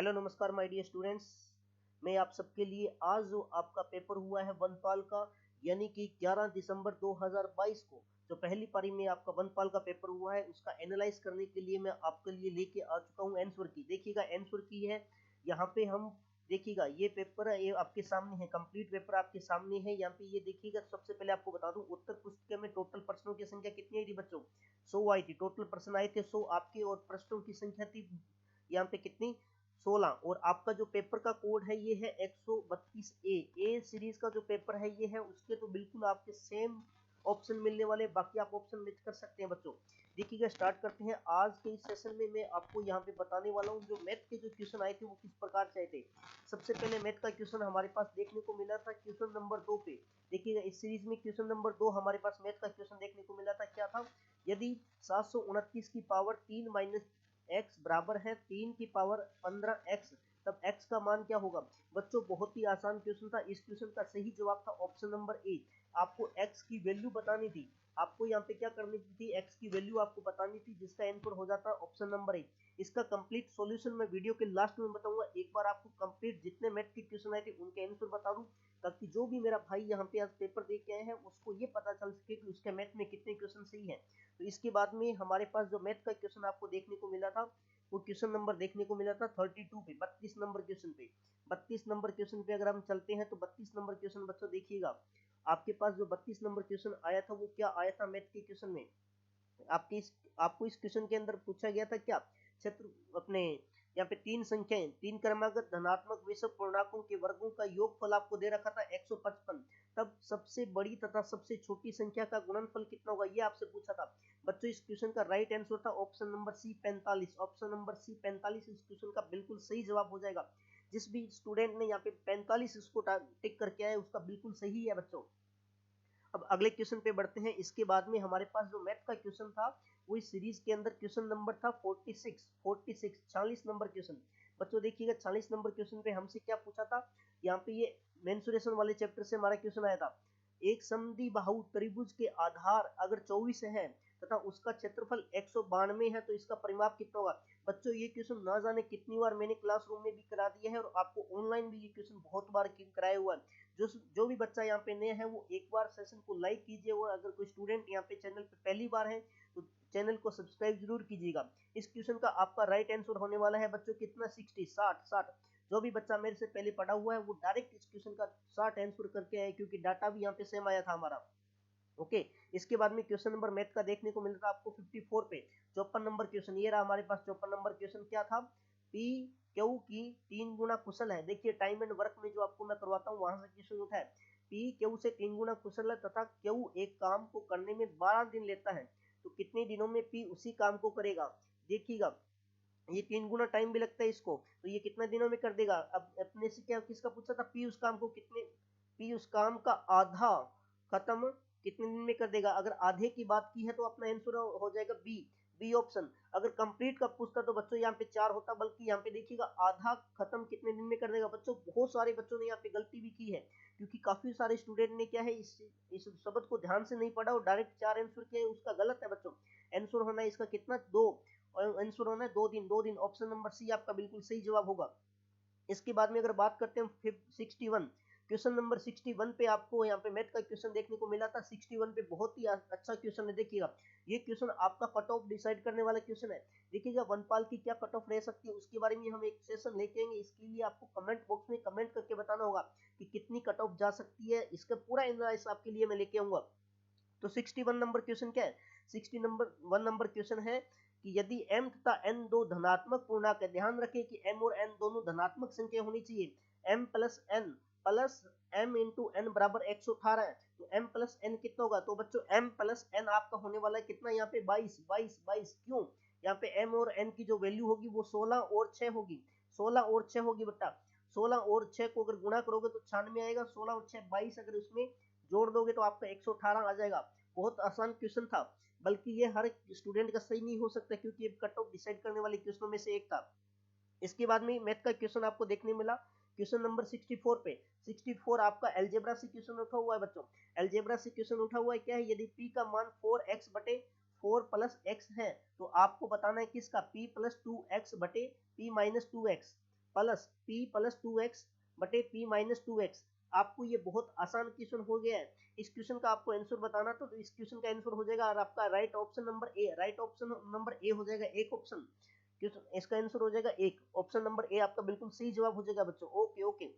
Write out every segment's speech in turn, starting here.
Hello नमस्कार my dear students. मैं आप सबके लिए आज जो आपका पेपर हुआ है वनपाल का, यानी कि 11 दिसंबर 2022 को जो पहली पारी में आपका वनपाल का पेपर हुआ है उसका एनालाइज करने के लिए मैं आपके लिए लेके आ चुका हूँ आंसर की। देखिएगा आंसर की है यहाँ पे हम देखिएगा ये पेपर है, ये आपके सामने है, कंप्लीट पेपर आपके सामने है। यहाँ पे ये देखिएगा, सबसे पहले आपको बता दूं उत्तर पुस्तिका में टोटल प्रश्नों की संख्या कितनी आई थी बच्चों? 100 आई थी। टोटल प्रश्न आए थे 100 आपके, और प्रश्नों की संख्या थी यहाँ पे कितनी? 16। और आपका जो पेपर का कोड है ये है 132A सीरीज का जो पेपर है ये है, उसके तो बिल्कुल आपके सेम ऑप्शन मिलने वाले, बाकी आप ऑप्शन मैच कर सकते हैं बच्चों। देखिएगा स्टार्ट करते हैं आज के इस सेशन में। मैं आपको यहाँ पे बताने वाला हूँ जो मैथ के जो क्वेश्चन आए थे वो किस प्रकार से आए थे। सबसे पहले मैथ का क्वेश्चन हमारे पास देखने को मिला था क्वेश्चन नंबर 2 पे। देखिएगा इस सीरीज में क्वेश्चन नंबर 2 हमारे पास मैथ का क्वेश्चन देखने को मिला था। क्या था? यदि 729 की पावर 3 माइनस x बराबर है 3 की पावर 15x, तब x का मान क्या होगा? बच्चों बहुत ही आसान क्वेश्चन था। इस क्वेश्चन का सही जवाब था ऑप्शन नंबर ए। आपको x की वैल्यू बतानी थी, आपको यहाँ पे क्या करनी थी, x की वैल्यू आपको बतानी थी, जिसका आंसर हो जाता ऑप्शन नंबर ए। इसका कंप्लीट सॉल्यूशन मैं वीडियो के लास्ट में बताऊंगा। एक बार आपको कंप्लीट जितने मैथ के क्वेश्चन आए थे उनके आंसर बता दूं, ताकि जो भी मेरा भाई यहाँ पे आज पेपर दे के आए हैं उसको ये पता चल सके कि उसके मैथ में कितने क्वेश्चन सही है। तो इसके बाद में हमारे पास जो मैथ का क्वेश्चन आपको देखने को मिला था वो क्वेश्चन नंबर देखने को मिला था 32 पे, 32 नंबर क्वेश्चन पे। 32 नंबर क्वेश्चन पे अगर हम चलते हैं तो 32 नंबर क्वेश्चन बच्चों देखिएगा, आपके पास जो 32 नंबर क्वेश्चन आया था वो क्या आया था मैथ के क्वेश्चन में। आपको इस क्वेश्चन के अंदर पूछा गया था क्या, क्षेत्र अपने यहाँ पे तीन संख्याएं, तीन क्रमागत धनात्मक विषम पूर्णांकों के वर्गों का योगफल आपको दे रखा था 155। तब सबसे बड़ी तथा सबसे छोटी संख्या का गुणनफल कितना होगा ये आपसे पूछा था बच्चों। इस क्वेश्चन का राइट आंसर था option number C 45। Option number C 45 इस क्वेश्चन का बिल्कुल सही जवाब हो जाएगा। जिस भी स्टूडेंट ने यहाँ पे 45 इसको टिक करके आया उसका बिल्कुल सही है बच्चों। अब अगले क्वेश्चन पे बढ़ते हैं। इसके बाद में हमारे पास जो मैथ का क्वेश्चन था वो इस सीरीज के अंदर क्वेश्चन नंबर था 46 नंबर क्वेश्चन। बच्चों देखिएगा 40 नंबर क्वेश्चन पे हमसे क्या पूछा था, यहाँ पे ये मेंसुरेशन वाले चैप्टर से हमारा क्वेश्चन आया था। एक समद्विबाहु त्रिभुज के आधार अगर 24 है तथा उसका क्षेत्रफल 192 है तो इसका परिमाप कितना होगा? बच्चों ये क्वेश्चन ना जाने कितनी बार मैंने क्लासरूम में भी करा दिया है और आपको ऑनलाइन भी ये क्वेश्चन बहुत बार कराया हुआ है। जो भी बच्चा यहाँ पे नया है वो एक बार सेशन को लाइक कीजिए, और अगर कोई स्टूडेंट यहाँ पे चैनल पे पहली बार है तो चैनल को सब्सक्राइब जरूर कीजिएगा। इस क्वेश्चन का आपका राइट आंसर होने वाला है बच्चों कितना? 60। जो भी बच्चा मेरे से पहले पढ़ा हुआ है वो डायरेक्ट इस क्वेश्चन का 60 आंसर करके आए, क्योंकि डाटा भी यहाँ पे सेम आया था हमारा। ओके, इसके बाद में क्वेश्चन नंबर मैथ का देखने को मिलता है आपको 54 पे। 54 नंबर क्वेश्चन ये रहा हमारे पास। 54 नंबर क्वेश्चन क्या था? पी क्यू की 3 गुना कुशल है। देखिए टाइम एंड वर्क में जो आपको मैं करवाता हूँ वहां से क्वेश्चन उठा है। पी क्यू से 3 गुना कुशल है तथा क्यू एक काम को करने में 12 दिन लेता है, तो कितने दिनों में पी उसी काम को करेगा? देखिएगा ये 3 गुना टाइम भी लगता है इसको, तो ये कितने दिनों में कर देगा? अब अपने से क्या किसका पूछा था? पी उस काम को कितने, पी उस काम का आधा खत्म कितने दिन में कर देगा? अगर आधे की बात की है तो अपना आंसर हो जाएगा बी ऑप्शन। अगर कंप्लीट का पूछता तो बच्चों यहाँ पे 4 होता, बल्कि यहाँ पे देखिएगा आधा खत्म कितने दिन में कर देगा। बच्चों बहुत सारे बच्चों ने यहाँ पे गलती भी की है, क्योंकि काफी सारे स्टूडेंट ने क्या है इस शब्द को ध्यान से नहीं पढ़ा और डायरेक्ट 4 आंसर किया, उसका गलत है बच्चों। आंसर होना है इसका कितना? 2, और आंसर होना है 2 दिन। ऑप्शन नंबर सी आपका बिल्कुल सही जवाब होगा। इसके बाद में अगर बात करते हैं 61 क्वेश्चन नंबर 61 पे, आपको यहाँ पे मैथ का क्वेश्चन देखने को मिला था 61 पे। बहुत ही अच्छा क्वेश्चन है। देखिएगा ये क्वेश्चन आपका कट ऑफ डिसाइड करने वाला क्वेश्चन है। देखिएगा वनपाल की क्या कट ऑफ रह सकती है उसके बारे में हम एक सेशन लेके आएंगे। इसके लिए आपको कमेंट बॉक्स में कमेंट करके बताना होगा कि कितनी कट ऑफ जा सकती है। इसका पूरा एनालिसिस आपके लिए मैं लेके आऊंगा। तो 61 नंबर क्वेश्चन क्या है? 61 नंबर क्वेश्चन है कि यदि m तथा n दो धनात्मक पूर्णांक है, ध्यान रखें कि m और n दोनों धनात्मक संख्या होनी चाहिए। m plus m into n बराबर 118 है, तो m प्लस n कितना होगा? तो बच्चों m प्लस n आपका होने वाला है कितना? यहाँ पे 22। क्यों? यहाँ पे m और n की जो वैल्यू होगी वो 16 और 6 होगी। 16 और 6 होगी बेटा। 16 और 6 को अगर गुणा करोगे तो 96 आएगा। 16 और 6 22, अगर उसमें जोड़ दोगे तो आपका 118 आ जाएगा। बहुत आसान क्वेश्चन था, बल्कि ये हर स्टूडेंट का सही नहीं हो सकता, क्योंकि ये कट ऑफ डिसाइड करने वाले क्वेश्चनों में से एक था। इसके बाद में मैथ का क्वेश्चन आपको देखने मिला क्वेश्चन नंबर 64 पे। 64 आपका अलजेब्रा से क्वेश्चन उठा हुआ है बच्चों। अलजेब्रा से क्वेश्चन उठा हुआ है क्या है? यदि p का मान 4x बटे 4 प्लस x है तो आपको बताना है किसका? p प्लस 2x बटे p minus 2x। Plus p plus 2x बटे p माइनस 2x। आपको ये बहुत आसान क्वेश्चन हो गया है। इस क्वेश्चन का आपको आंसर बताना तो इस क्वेश्चन का आंसर हो जाएगा और आपका right option number A, right option number A हो जाएगा एक ऑप्शन। क्वेश्चन इसका आंसर हो जाएगा एक, ऑप्शन नंबर ए आपका बिल्कुल सही जवाब हो जाएगा बच्चों। ओके ओके,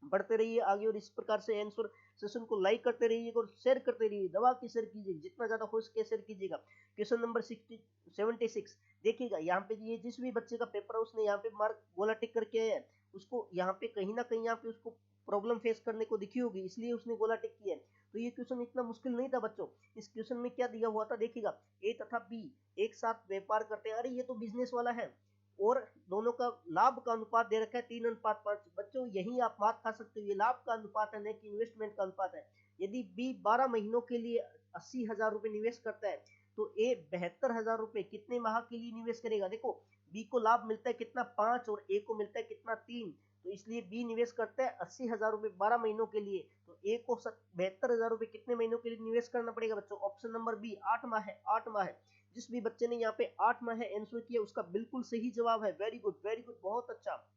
बढ़ते रहिए आगे और इस प्रकार से आंसर सेशन को लाइक करते रहिए और शेयर करते रहिए, दबा के शेयर कीजिए, जितना ज्यादा हो सके शेयर कीजिएगा। क्वेश्चन नंबर 76 देखिएगा, यहाँ पे ये जिस भी बच्चे का पेपर है उसने यहाँ पे मार्क गोला टिक करके आया है, उसको यहाँ पे कहीं ना कहीं यहाँ पे उसको प्रॉब्लम फेस करने को दिखी होगी, इसलिए उसने गोला टिक किया है। तो ये क्वेश्चन इतना मुश्किल नहीं था बच्चों। इस क्वेश्चन में क्या दिया हुआ था देखिएगा, ए तथा बी एक साथ व्यापार करते हैं। अरे ये तो बिजनेस वाला है, और दोनों का लाभ का अनुपात दे रखा है 3:5। बच्चों यही आप मात खा सकते हो, ये लाभ का अनुपात है, न कि इन्वेस्टमेंट का अनुपात है। यदि बी 12 महीनों के लिए 80,000 रुपए निवेश करता है तो ए 72,000 रुपए कितने माह के लिए निवेश करेगा। देखो बी को लाभ मिलता है कितना 5 और ए को मिलता है कितना 3, तो इसलिए बी निवेश करता है 80,000 रुपए 12 महीनों के लिए, तो ए को 72,000 रुपए कितने महीनों के लिए निवेश करना पड़ेगा बच्चों। ऑप्शन नंबर बी 8 माह है, 8 माह है। जिस भी बच्चे ने यहाँ पे 8 माह आंसर किया उसका बिल्कुल सही जवाब है। वेरी गुड वेरी गुड, बहुत अच्छा।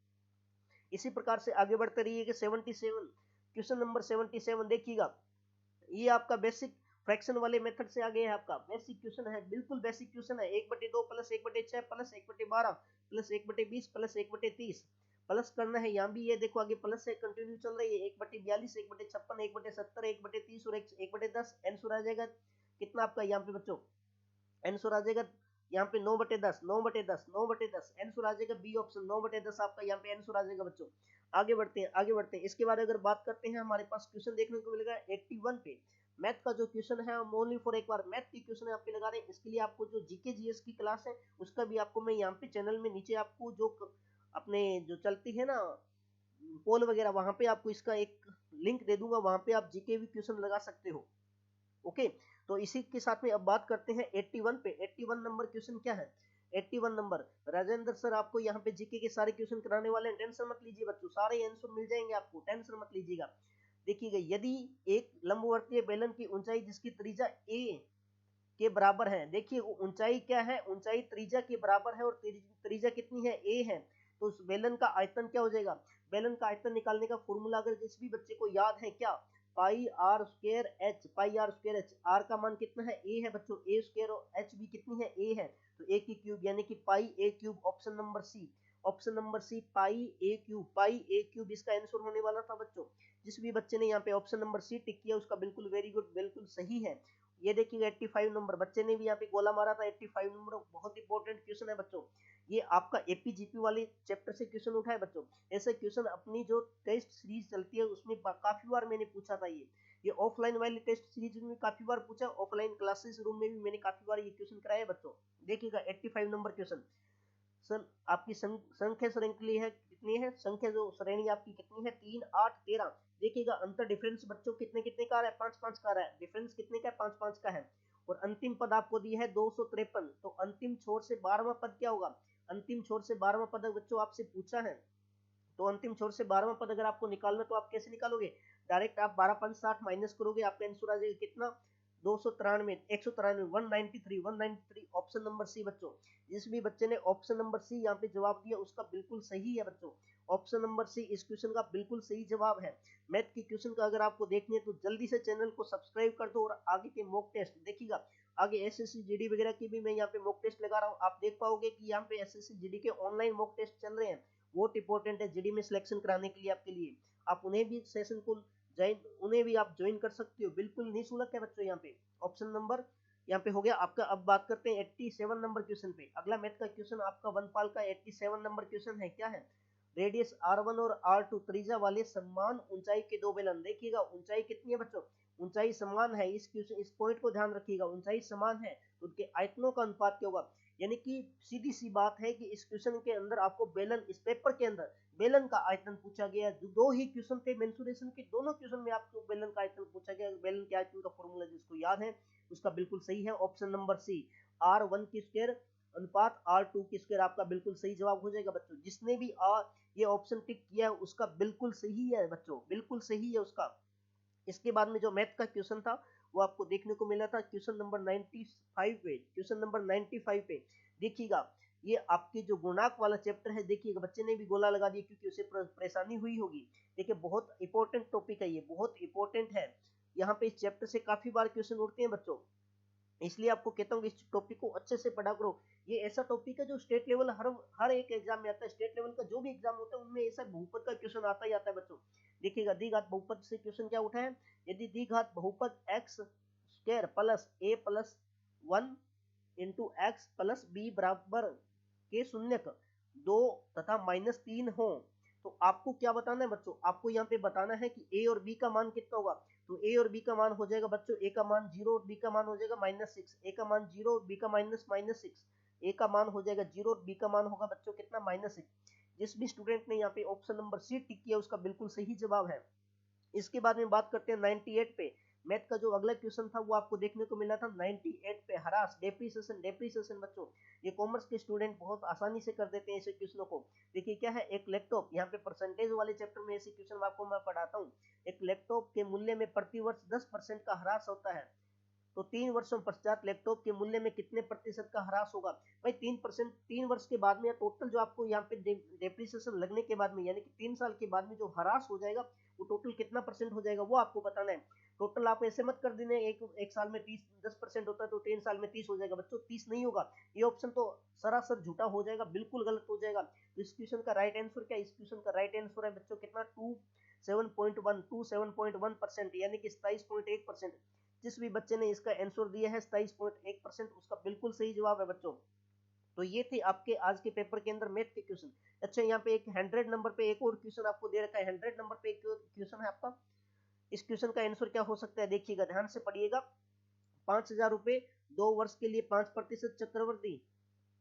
इसी प्रकार से आगे बढ़ते रहिए कि 77 क्वेश्चन नंबर 77 देखिएगा, ये आपका बेसिक फ्रैक्शन वाले मेथड से आगे है, आपका बेसिक क्वेश्चन है, बिल्कुल बेसिक क्वेश्चन है। 1/2 plus 1/6 plus 1/12 plus 1/20 plus 1/30 plus करना है। यहाँ भी ये देखो आगे प्लस से कंटिन्यू चल रही है, 1/42 1/56 1/70 1/30 और 1/10। आंसर आ जाएगा कितना आपका यहाँ पे बच्चों, आंसर आ जाएगा यहाँ पे 9/10 9/10 9/10। आंसर आ जाएगा बी ऑप्शन 9/10 आपका यहाँ पे आंसर आ जाएगा बच्चों। आगे बढ़ते हैं आगे बढ़ते हैं। इसके बाद अगर बात करते हैं, हमारे पास क्वेश्चन देखने को मिलेगा 81 पे। मैथ का जो क्वेश्चन है हम ओनली फॉर एक बार मैथ की क्वेश्चन यहाँ पे लगा रहे हैं। इसके लिए आपको जो जीके जीएस की क्लास है उसका भी आपको मैं यहाँ पे चैनल में नीचे आपको जो अपने जो चलती है ना पोल वगैरह, वहां पे आपको इसका एक लिंक दे दूंगा, वहां पे आप जीके भी क्वेश्चन लगा सकते हो। ओके, तो इसी के साथ में अब बात करते हैं 81 पे। 81 नंबर क्वेश्चन क्या है, 81 नंबर राजेंद्र सर आपको यहाँ पे जीके के सारे क्वेश्चन कराने वाले हैं, टेंशन मत लीजिए बच्चों, सारे आंसर मिल जाएंगे आपको, टेंशन मत लीजिएगा। देखिएगा, यदि एक लंबवर्तीय बेलन की ऊंचाई जिसकी त्रिज्या ए के बराबर है, देखिए ऊंचाई क्या है, ऊंचाई त्रिज्या के बराबर है और त्रिज्या कितनी है, ए है, तो उस बेलन का आयतन क्या हो जाएगा। बेलन का आयतन निकालने का फॉर्मूला अगर जिस भी बच्चे को याद है क्या, pi r square h, pi r square h. R का मान कितना है, ए है बच्चों, ए स्क्वायर और एच भी कितनी है, ए है, तो ए की क्यूब यानी कि pi a cube. Option number C, option number C pi a cube, pi a cube इसका आंसर होने वाला था बच्चों। जिस भी बच्चे ने यहाँ पे ऑप्शन नंबर सी टिक किया उसका बिल्कुल वेरी गुड, बिल्कुल सही है। ये देखिएगा 85 नंबर बच्चे ने भी यहाँ पे गोला मारा था, 85 नंबर बहुत इंपॉर्टेंट क्वेश्चन है बच्चों। ये आपका एपीजीपी वाले चैप्टर से क्वेश्चन उठा है बच्चों। ऐसे क्वेश्चन अपनी जो टेस्ट सीरीज चलती है उसमें काफी बार मैंने पूछा था। ये ऑफलाइन वाली टेस्ट सीरीज में काफी बार पूछा, ऑफलाइन क्लासेस रूम में भी मैंने काफी बार ये क्वेश्चन कराया बच्चों। देखिएगा 85 नंबर क्वेश्चन, सर आपकी संख्या श्रृंखली है कितनी है, संख्या जो श्रेणी आपकी कितनी है, 3 8 13। देखिएगा अंतर डिफरेंस बच्चों कितने कितने का आ रहा है, 5 5 का आ रहा है, डिफरेंस कितने का है, 5 5 का है। और अंतिम पद आपको दिया है 253, तो अंतिम छोर से 12वां पद क्या होगा, अंतिम छोर से 12वां पद बच्चों आपसे पूछा है, तो अंतिम छोर से 12वां पद अगर आपको निकालना तो आप कैसे निकालोगे, डायरेक्ट आप 12 5 60 माइनस करोगे, आपका आंसर आ जाएगा कितना 293 193 193 193। ऑप्शन नंबर सी बच्चों। जिस भी बच्चे ने ऑप्शन नंबर सी यहाँ पे जवाब दिया उसका बिल्कुल सही है बच्चों। ऑप्शन नंबर सी इस क्वेश्चन का बिल्कुल सही जवाब है। मैथ की क्वेश्चन का अगर आपको देखनी है तो जल्दी से चैनल को सब्सक्राइब कर दो और आगे के मॉक टेस्ट देखिएगा। आगे एसएससी जीडी वगैरह की भी मैं यहाँ पे मॉक टेस्ट लगा रहा हूँ, आप देख पाओगे कि यहाँ पे एसएससी जीडी के ऑनलाइन मॉक टेस्ट चल रहे हैं, बहुत इंपॉर्टेंट है जीडी में सिलेक्शन कराने के लिए आपके लिए। आप उन्हें भी सेशन को उन्हें भी आप ज्वाइन कर सकते हो, बिल्कुल निःशुल्क है बच्चों। यहाँ पे ऑप्शन नंबर यहाँ पे हो गया आपका। अब बात करते हैं 87 नंबर क्वेश्चन पे। अगला मैथ का क्वेश्चन आपका वनपाल का 87 नंबर क्वेश्चन है, क्या है, रेडियस r1 और r2 त्रिज्या वाले समान ऊंचाई के दो बेलन। देखिएगा ऊंचाई कितनी है बच्चों, ऊंचाई समान है, इस क्वेश्चन इस पॉइंट को ध्यान रखिएगा, ऊंचाई समान है तो उनके आयतनों का अनुपात क्या होगा। यानी कि सीधी सी बात है कि इस क्वेश्चन के अंदर आपको बेलन, इस पेपर के अंदर बेलन का आयतन पूछा गया। दो ही क्वेश्चन थे मेंसुरेशन के, दोनों क्वेश्चन में आपको बेलन का आयतन पूछा गया। बेलन के आयतन का फॉर्मूला जिसको याद है उसका बिल्कुल सही है ऑप्शन नंबर सी, r1 की स्क्वायर अनुपात r2 की स्क्वायर आपका बिल्कुल सही जवाब हो जाएगा बच्चों। जिसने भी ये ऑप्शन टिक किया है उसका बिल्कुल सही है बच्चों, बिल्कुल सही है उसका। इसके बाद में जो मैथ का क्वेश्चन था वो आपको देखने को मिला था क्वेश्चन नंबर 95 पे। क्वेश्चन नंबर 95 पे देखिएगा, ये आपके जो गुणांक वाला चैप्टर है, देखिएगा बच्चे ने भी गोला लगा दिया क्योंकि उसे परेशानी हुई होगी। देखिए बहुत इंपॉर्टेंट टॉपिक है, ये बहुत इंपॉर्टेंट है। यहाँ पे इस चैप्टर से काफी बार क्वेश्चन उठते हैं बच्चों, इसलिए आपको कहता हूँ कि इस टॉपिक को अच्छे से पढ़ा करो। ये ऐसा टॉपिक है जो स्टेट लेवल हर एक एग्जाम में आता है। स्टेट लेवल का जो भी एग्जाम होता है उनमें ऐसा बहुपद का क्वेश्चन आता ही आता है बच्चों। देखिएगा द्विघात बहुपद से क्वेश्चन क्या उठा है, यदि द्विघात बहुपद x square plus a plus 1 into x plus b बराबर के शून्यक 2 तथा -3 हो, तो आपको क्या बताना है बच्चों, आपको यहाँ पे बताना है कि ए और बी का मान कितना होगा। तो ए और बी का मान हो जाएगा बच्चों, ए का मान 0 और बी का मान हो जाएगा -6, ए का मान 0 और बी का -6, ए का मान हो जाएगा 0 और बी का मान होगा बच्चों कितना -6। जिस भी स्टूडेंट ने यहाँ पे ऑप्शन नंबर सी टिक किया उसका बिल्कुल सही जवाब है। इसके बाद में बात करते हैं 98 पे। मैथ का जो अगला क्वेश्चन था वो आपको देखने को मिला था 98 पे, हरास डेप्रिसिएशन बच्चों। ये कॉमर्स के स्टूडेंट बहुत आसानी से कर देते हैं ऐसे क्वेश्चनों को। देखिए क्या है, एक लैपटॉप, यहाँ पे परसेंटेज वाले चैप्टर में ऐसे क्वेश्चन आपको मैं पढ़ाता हूँ। एक लैपटॉप के मूल्य में प्रति वर्ष 10% का ह्रास होता है, तो 3 वर्षों पश्चात लैपटॉप के मूल्य में कितने प्रतिशत का ह्रास होगा। भाई 3%, 3 वर्ष के बाद में टोटल जो आपको यहाँ पे डेप्रिसिएशन लगने के बाद में, यानी कि 3 साल के बाद में जो ह्रास हो जाएगा वो टोटल कितना परसेंट हो जाएगा वो आपको बताना है। टोटल आप ऐसे मत कर देना एक साल में 10% होता है तो 3 साल में 30 हो जाएगा बच्चों, 30 नहीं होगा। ये ऑप्शन तो सरासर झूठा हो जाएगा, बिल्कुल गलत हो जाएगा। तो इस क्वेश्चन का राइट आंसर क्या है, इस क्वेश्चन का राइट आंसर है बच्चों कितना 27.1%, यानी कि 27.1%। जिस भी बच्चे ने इसका आंसर दिया है 27.1%, उसका बिल्कुल सही जवाब है बच्चों। तो ये थे आपके आज के पेपर के अंदर मैथ के क्वेश्चन। अच्छा यहाँ पे एक 100 नंबर पे एक और क्वेश्चन आपको दे रखा है, 100 नंबर पे एक क्वेश्चन है आपका। इस क्वेश्चन का आंसर क्या हो सकता है, देखिएगा ध्यान से पढ़िएगा। 5,000 रुपए 2 वर्ष के लिए 5% चक्रवृद्धि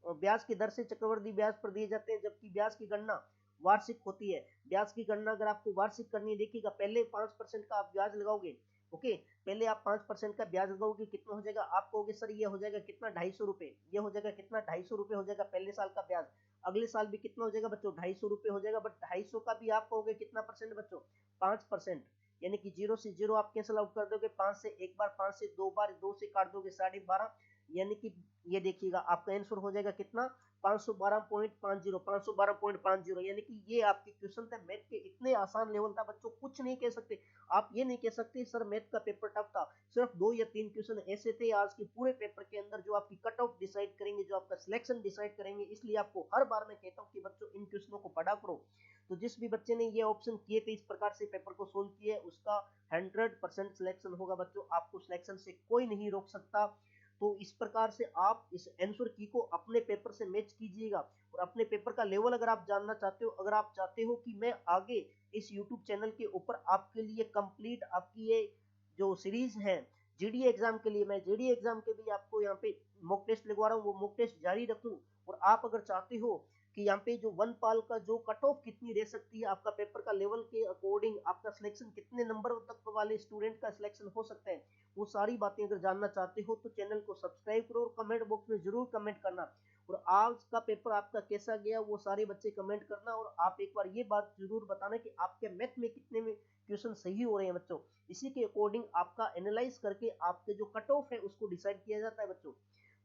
और ब्याज की दर से चक्रवृद्धि ब्याज पर दिए जाते हैं, जबकि ब्याज की गणना वार्षिक होती है। ब्याज की गणना अगर आपको वार्षिक करनी है, देखिएगा पहले 5% का आप ब्याज लगाओगे। ओके, पहले आप 5% का ब्याज लगाओगे, कितना हो जाएगा, आप कहोगे सर ये हो जाएगा कितना 250 रुपए, ये हो जाएगा कितना 250 रुपए हो जाएगा पहले साल का ब्याज। अगले साल भी कितना हो जाएगा बच्चों 250 रुपए हो जाएगा, बट 250 का भी आप कहोगे कितना परसेंट बच्चों 5%, यानी कि 0 से 0 आप कैंसिल आउट कर दोगे, 5 से एक बार, 5 से 2 बार, 2 से काट दोगे 12.5, यानी कि ये देखिएगा आपका आंसर हो जाएगा कितना 512.50, 512.50, यानी कि ये आपके क्वेश्चन थे मैथ के। इतने आसान लेवल था बच्चों, कुछ नहीं कह सकते आप, ये नहीं कह सकते सर मैथ का पेपर टफ था। सिर्फ 2 या 3 क्वेश्चन ऐसे थे आज के पूरे पेपर के अंदर जो आपकी कट ऑफ डिसाइड करेंगे, जो आपका सिलेक्शन डिसाइड करेंगे। इसलिए आपको हर बार मैं कहता हूँ कि बच्चों इन क्वेश्चनों को पढ़ा करो। तो जिस भी बच्चे ने ये ऑप्शन किए थे, इस प्रकार से पेपर को सोल्व किए, उसका 100% सिलेक्शन होगा बच्चों, आपको सिलेक्शन से कोई नहीं रोक सकता। तो इस प्रकार से आप इस आंसर की को अपने पेपर से मैच कीजिएगा, और अपने पेपर का लेवल अगर आप जानना चाहते हो, अगर आप चाहते हो कि मैं आगे इस YouTube चैनल के ऊपर आपके लिए कंप्लीट आपकी ये जो सीरीज है जीडी एग्जाम के लिए, मैं जीडी एग्जाम के भी आपको यहाँ पे मॉक टेस्ट लगवा रहा हूँ, वो मॉक टेस्ट जारी रखूं। और आप अगर चाहते हो कि यहाँ पे जो वन पाल का जो कट ऑफ कितनी रह सकती है, आपका पेपर का लेवल के अकॉर्डिंग आपका सिलेक्शन कितने नंबर तक वाले स्टूडेंट का सिलेक्शन हो सकता है, वो सारी बातें अगर जानना चाहते हो तो चैनल को सब्सक्राइब करो और कमेंट बॉक्स में जरूर कमेंट करना। और आज का पेपर आपका कैसा गया वो सारे बच्चे कमेंट करना, और आप एक बार ये बात जरूर बताना कि आपके मैथ में कितने में क्वेश्चन सही हो रहे हैं बच्चों। इसी के अकॉर्डिंग आपका एनालाइज करके आपके जो कट ऑफ है उसको डिसाइड किया जाता है बच्चों।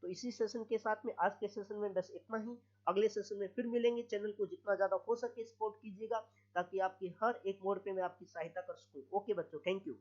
तो इसी सेशन के साथ में आज के सेशन में बस इतना ही। अगले सेशन में फिर मिलेंगे। चैनल को जितना ज्यादा हो सके सपोर्ट कीजिएगा ताकि आपकी हर एक मोड पे मैं आपकी सहायता कर सकूं। ओके बच्चों, थैंक यू।